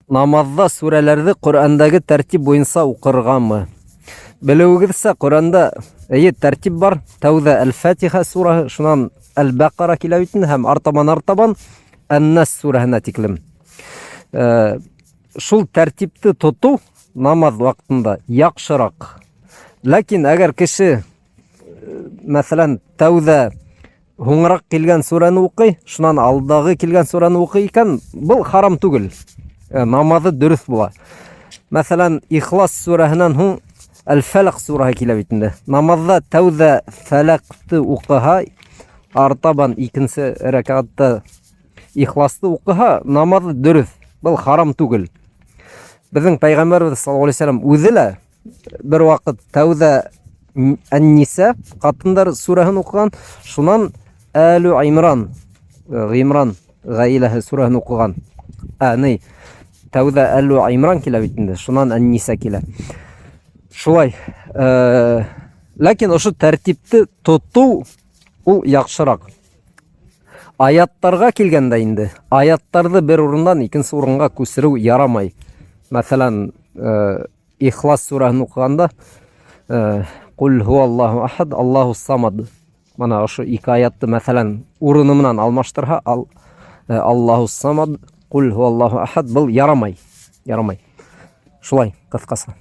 намазда сүрәләрҙе Ҡөрьәндәге тәртип буйынса уҡырғанмы? Белеүегеҙсә, Ҡөрьәндә тәртип бар. Тәүҙә Әл-Фатиха сураһы, шунан Әл-Баҡара килә бит инде, һәм артабан Ән-Нас сураһына тиклем. Шул тәртипте тотоу намаз ваҡытында яҡшыраҡ. Ләкин әгәр кеше, мәҫәлән, тәүҙә һуңыраҡ килгән сүрәне уҡый, шунан алдағы килгән сүрәне уҡый икән, был харам түгел. Намазы дөрөҫ була. Мәҫәлән, Ихлас сүрәһенән һуң Әл-Фәләҡ сураһы килә бит инде. Намаҙҙа тәүҙә Фәләҡте уҡыһа, артабан икенсе рәкәғәттә Ихласты уҡыһа, намаҙы дөрөҫ. Был харам түгел. Беҙҙең Пәйғәмбәрбеҙ саллаллаху алейһи ва саллям үҙе лә бер ваҡыт тәүҙә Ән-Ниса ҡатындар сүрәһен уҡыған, шунан Әлу Имран, Ғимран ғаиләһе сүрәһен уҡыған. Тәүҙә Әлу Имран килә бит инде, шунан Ән-Ниса килә. Шулай. Ләкин ошо тәртипте тотоу ул яҡшыраҡ. Аяттарға килгәндә инде, аяттарҙы бер урындан икенсе урынға күсереү ярамай. Мәҫәлән, Ихлас сүрәһен уҡығанда Ҡул һуаллаһу ахад, Аллаһу самад. Мана ошо ике аятты мәҫәлән урыны менән алмаштырһа, Аллаһу самад, Ҡул һуаллаһу ахад, был ярамай. Шулай, ҡыҫҡаса.